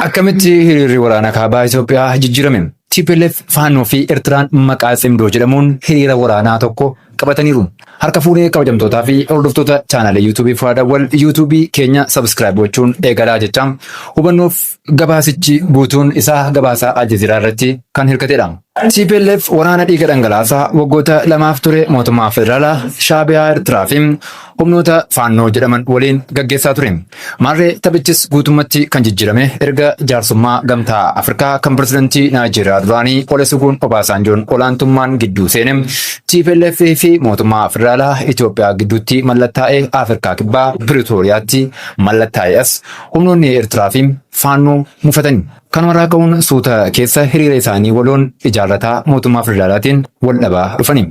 Akkamitti hiriirri waraana kaabaa Itoophiyaa jijjiirame? TPLF faannoo fi Eertiraan maqaa cimdoo jedhamuun hiriira waraanaa tokko qabataniiru. Harka fuunee kabajamtootaa fi hordoftoota chaanalee YouTube Furaadawwal YouTube keenya subscribe gochuun eegalaa jecha hubannoof gabaasichi guutuun isaa gabaasaa Aljazeeraa irratti kan hirkatedha. TPLF waraana dhiiga dhangalaasaa waggoota lamaaf ture mootummaa federaalaa Shaabiyaa Eertiraa fi humnoota faannoo jedhaman waliin gaggeessaa ture. Maarree taphichis guutummaatti kan jijjiirame erga jaarsummaa gamtaa Afrikaa kan pirezidantii Naayijeeriyaa duraanii Olusegun Obaasanjoon olaantummaan gidduu seene TPLF fi mootummaa federaalaa Itoophiyaa gidduutti mallattaa'ee Afrikaa kibbaa Piriitooriyaatti mallattaa'es humnoonni Eertiraa fi faannoo mufatani. Kanumarraa ka'uun suuta keessa hiriira isaanii waloon ijaarrataa mootummaa federaalaatiin wal dhabaa dhufani.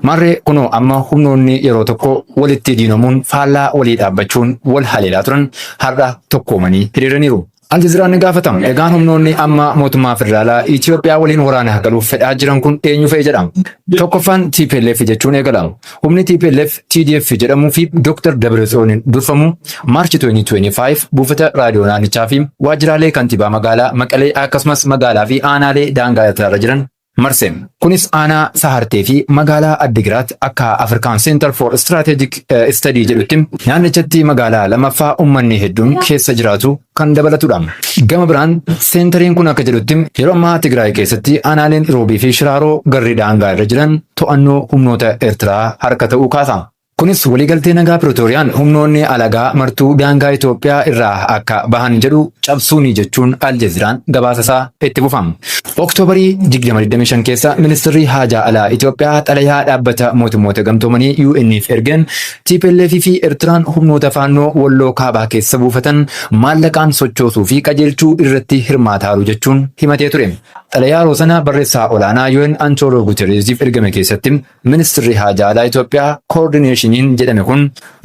Maarree kunoo amma humnoonni yeroo tokko walitti diinamuun faallaa walii dhaabbachuun wal haleelaa turan har'a tokkoomanii hiriiraniiru. Aljazeeraan ni gaafatama. Egaan humnoonni amma mootummaa federaalaa Itoophiyaa waliin waraana galuuf fedhaa jiran kun eenyu fa'i jedhama. Tokkoffaan TPLF jechuun eegalamu. Humni TPLF TDF jedhamuu fi Dr. Debretsiooniin durfamu Maarchi 2025 buufata raadiyoo naannichaa fi waajjiraalee kantiibaa magaalaa Maqalee akkasumas magaalaa fi aanaalee daangaa irra jiran marse. Kunis aanaa Sahartee fi magaalaa Addigiraat akka Afrikaan Center for Strategic Study jedhutti naannichatti magaalaa lamaffaa uummanni hedduun keessa jiraatu kan dabalatudha. Gama biraan seentariin kun akka jedhutti yeroo ammaa Tigraay keessatti aanaaleen Roobii fi Shiraaroo garri daangaa irra jiran to'annoo humnoota Eertiraa harka ta'uu kaasa. Kunis waliigaltee nagaa Piriitooriyaan humnoonni alagaa martuu daangaa Itoophiyaa irraa akka bahan jedhu cabsuuni jechuun Aljazeeraan gabaasasaa itti fufama. Oktoobarii 2025 keessa ministeerri haajaa alaa Itoophiyaa xalayaa dhaabbata mootummoota gamtoomanii UN'if ergan TPLF fi Eertiraan humnoota faannoo walloo kaabaa keessa buufatan maallaqaan sochoosuu fi qajeelchuu irratti hirmaataaru jechuun himatee ture. Xalayaa roosana barreessaa olaanaa UN Antonio Guterresiif ergame keessatti ministeerri haajaa alaa Itoophiyaa koordineeshiniin jedhame kun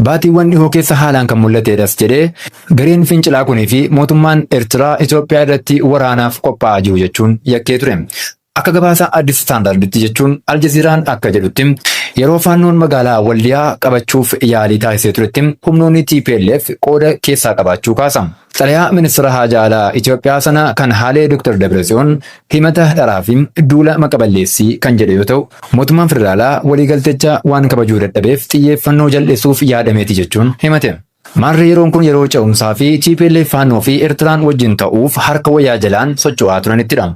baatiiwwan dhihoo keessa haalaan kan mul'atedhas jedhee gareen fincilaa kunii fi mootummaan Eertiraa Itoophiyaa irratti waraanaaf qophaa'aa jiru jechuun yakkee ture. Akka gabaasa Addis Standarditti jechuun Aljazeeraan akka jedhutti yeroo faannoon magaalaa Waldiyaa qabachuuf yaalii taasisee turetti humnoonni TPLF qooda keessaa qabaachuu kaasa. Xalayaa ministeera haajaa alaa Itoophiyaa sana kan haalee Dr. Debretsioon himata dharaa fi duula maqaballeessii kan jedhe yoo ta'u mootummaan federaalaa waliigaltecha waan kabajuu dadhabeef xiyyeeffannoo jal'isuuf yaadameeti jechuun himate. Maarree yeroon kun yeroo ce'umsaa fi TPLF faannoo fi Eertiraan wajjin ta'uuf harka wayyaa jalaan socho'aa turanittidha.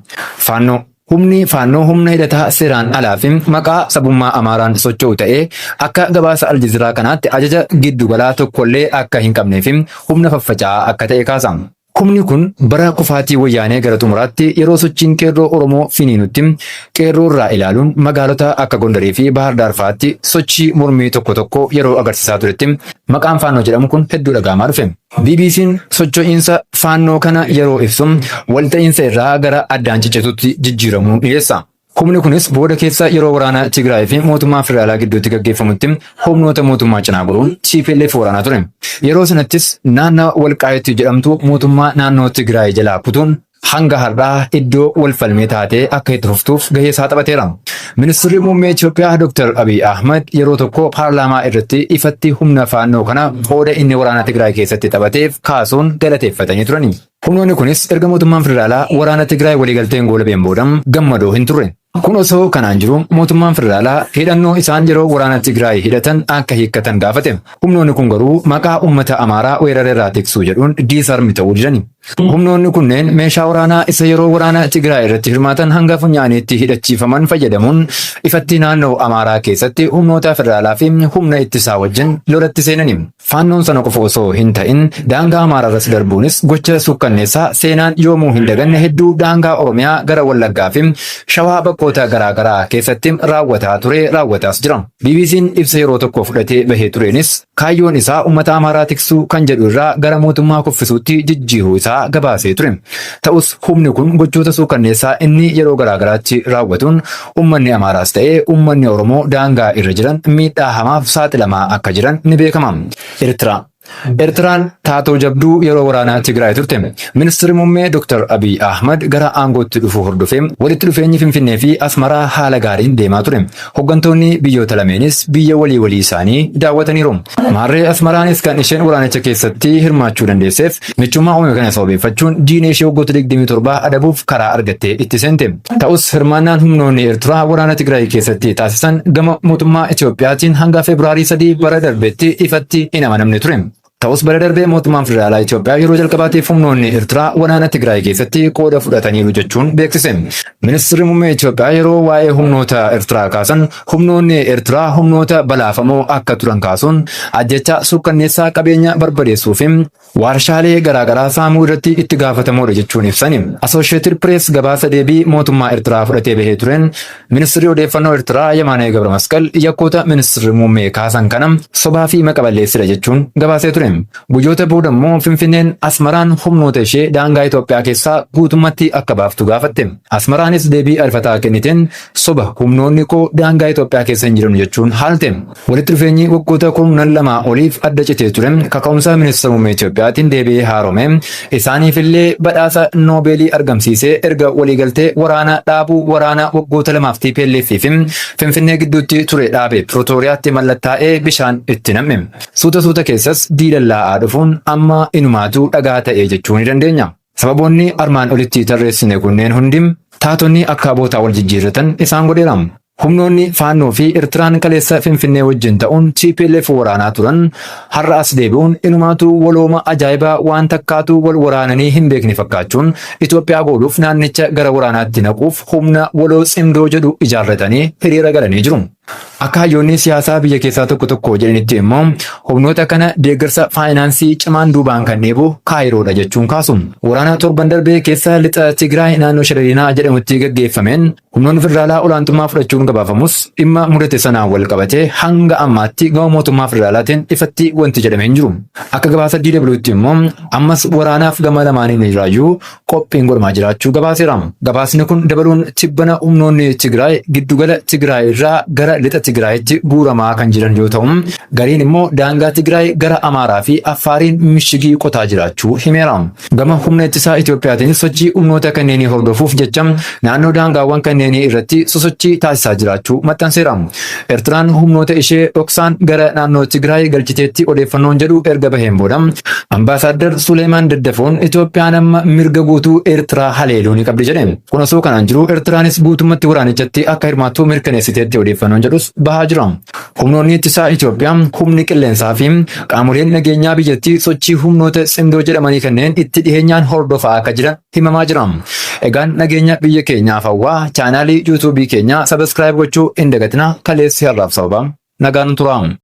Humni faannoo humna hidhataa seeraan alaa fi maqaa sabummaa Amaaraan socho'u ta'ee akka gabaasa Aljazeeraa kanaatti ajaja giddugalaa tokkollee akka hin qabnee fi humna faffaca'aa akka ta'e kaasa. Humni kun bara kufaatii wayyaanee gara xumuraatti yeroo sochiin qeerroo Oromoo finiinutti qeerroo irraa ilaaluun magaalota akka Gondarii fi Bahar Daar fa'aatti sochii mormii tokko tokko yeroo agarsiisaa turetti maqaan faannoo jedhamu kun hedduu dhagahamaa dhufe. BBC'n socho'iinsa faannoo kana yeroo ibsu walta'iinsa irraa gara addaan ciccituutti jijjiiramuu dhiyeessa. Humni kunis booda keessa yeroo waraana Tigraay fi mootummaa federaalaa gidduutti gaggeeffamutti humnoota mootummaa cinaa goruun TPLF waraanaa ture. Yeroo sanattis naannoo Walqaayitti jedhamtu mootummaa naannoo Tigraay jalaa kutuun hanga har'aa iddoo wal falmee taatee akka itti fuftuuf gahee isaa taphateera. Ministeerri muummee Itoophiyaa Dr. Abiy Ahmed yeroo tokko paarlaamaa irratti ifatti humna faannoo kana qooda inni waraana Tigraay keessatti taphateef kaasuun galateeffatanii turani. Humnoonni kunis erga mootummaan federaalaa waraana Tigraay waliigalteen goolabeen boodam gammadoo hin turre. Kun osoo kanaan jiru mootummaan federaalaa hidhannoo isaan yeroo waraana Tigraay hidhatan akka hiikkatan gaafate. Humnoonni kun garuu maqaa uummata Amaaraa weerara irraa tiksuu jedhuun diisarmi ta'uu didani. Humnoonni kunneen meeshaa waraanaa isa yeroo waraana Tigraay irratti hirmaatan hanga funyaaniitti hidhachiifaman fayyadamuun ifatti naannoo Amaaraa keessatti humnoota federaalaa fi humna ittisaa wajjin lolatti seenani. Faannoon sana qofa osoo hin ta'in daangaa Amaaraarras darbuunis gocha sukkanneessaa seenaan yoomuu hin daganne hedduu daangaa Oromiyaa gara Wallaggaa fi Shawaa bakkoota garaagaraa keessatti raawwataas jira. BBC'n ibsa yeroo tokko fudhatee bahee tureenis kaayyoon isaa uummata Amaaraa tiksuu kan jedhu irraa gara mootummaa kuffisuutti jijjiiruu isaa gabaasee ture. Ta'us humni kun gochoota suukanneessaa inni yeroo garaagaraatti raawwatuun uummanni Amaaraas ta'ee uummanni Oromoo daangaa irra jiran miidhaa hamaaf saaxilamaa akka jiran ni beekama. Eertiraa Eertiraan taatoo jabduu yeroo waraanaa Tigraay turte. Ministeerri muummee Dr. Abiy Ahmad gara aangootti dhufuu hordofee walitti dhufeenyi Finfinnee fi Asmaraa haala gaariin deemaa ture. Hooggantoonni biyyoota lameenis biyya walii isaanii daawwataniiru. Maarree Asmaraanis kan isheen waraanicha keessatti hirmaachuu dandeesseef michummaa uumame kana sababeeffachuun diina ishee waggoota 27 adabuuf karaa argattee itti seente. Ta'us hirmaannaan humnoonni Eertiraa waraana Tigraay keessatti taasisan gama mootummaa Itoophiyaatiin hanga Febraarii 3 bara darbeetti ifatti hin amanamne ture. Ta'us bara darbee mootummaan federaalaa Itoophiyaa yeroo jalqabaatiif humnoonni Eertiraa waraana Tigraay keessatti qooda fudhataniiru jechuun beeksise. Ministeerri muummee Itoophiyaa yeroo waa'ee humnoota Eertiraa kaasan humnoonni Eertiraa humnoota balaafamoo akka turan kaasuun ajjecha suukkanneessaa qabeenya barbadeessuu fi waarshaalee garaagaraa saamuu irratti itti gaafatamoodha jechuun ibsani. Associated Press gabaasa deebii mootummaa Eertiraa fudhatee bahee tureen ministeerri odeeffannoo Eertiraa Yemaanee Gabramasqal yakkoota ministeerri muummee kaasan kana sobaa fi maqaballeessidha jechuun gabaasee ture. Guyyoota booda immoo Finfinneen Asmaraan humnoota ishee daangaa Itoophiyaa keessaa guutummaatti akka baaftu gaafatte. Asmaraanis deebii ariifataa kenniteen soba humnoonni koo daangaa Itoophiyaa keessa hin jiran jechuun haalte. Walitti dhufeenyi waggoota 12 oliif adda citee ture kaka'umsa ministeera muummee Itoophiyaatiin deebi'ee haaromee isaaniifillee badhaasa Noobeelii argamsiisee erga waliigaltee waraana dhaabuu waraana waggoota 2 TPLF fi Finfinnee gidduutti ture dhaabe Pirootooriyaatti mallattaa'ee bishaan itti nam'e. Suuta keessas diilalla'aa dhufuun amma inumaatu dhagaa ta'ee jechuu ni dandeenya. Sababoonni armaan olitti tarreessine kunneen hundi taatonni akka abootaa wal jijjiirratan isaan godheera. Humnoonni Faannoo fi Eertiraan kaleessa Finfinnee wajjin ta'uun TPLF waraanaa turan har'a as deebi'uun inumaatu walooma ajaa'ibaa waan takkaatu wal waraananii hin beekne fakkaachuun Itoophiyaa gooluuf naannicha gara waraanaatti naquuf humna waloo cimdoo jedhu ijaarratanii hiriira galanii jiru. Akka hayyoonni siyaasaa biyya keessaa tokko jedhanitti immoo humnoota kana deeggarsa faayinaansii cimaan duubaan kan dheebu Kaayiroodha jechuun kaasu. Waraana torban darbee keessa lixa Tigraay naannoo Shirariinaa jedhamutti gaggeeffameen humnoonni federaalaa olaantummaa fudhachuun gabaafamus dhimma mudate sanaan wal qabatee hanga ammaatti gama mootummaa federaalaatiin ifatti wanti jedhamee hin jiru. Akka gabaasa DW'tti immoo ammas waraanaaf gama lamaaniin irraayyuu qophiin godhamaa jiraachuu gabaaseera. Gabaasni kun dabaluun tibbana humnoonni Tigraay giddugala Tigraay irraa gara lixa Tigraayitti guuramaa kan jiran yoo ta'u, gariin immoo daangaa Tigraay gara Amaaraa fi Affaariin mishigii qotaa jiraachuu himeera. Gama humna ittisaa Itoophiyaatiin sochii humnoota kanneenii hordofuuf jecha naannoo daangaawwan kanneenii irratti sosochii taasisaa jiraachuu maxxanseera. Eertiraan humnoota ishee dhoksaan gara naannoo Tigraay galchiteetti odeeffannoon jedhu erga baheen booda Ambaasaadder Suleemaan Daddafoon Itoophiyaan amma mirga guutuu Eertiraa haleeluu ni qabdi jedhe. Kun osoo kanaan jiru Eertiraanis guutummatti waraanichatti akka hirmaattu mirkaneessiteetti odeeffannoon jedhus bahaa jira. Humnoonni ittisaa Itoophiyaa humni qilleensaa fi qaamoleen nageenyaa biyyattii sochii humnoota cimdoo jedhamanii kanneen itti dhiheenyaan hordofaa akka jiran himamaa jira. Egaan nageenya biyya keenyaaf hawwaa chaanaalii YouTube keenyaa sabiskiraayib gochuu hin dagatinaa. Kaleessi har'aaf sababa nagaan turaa.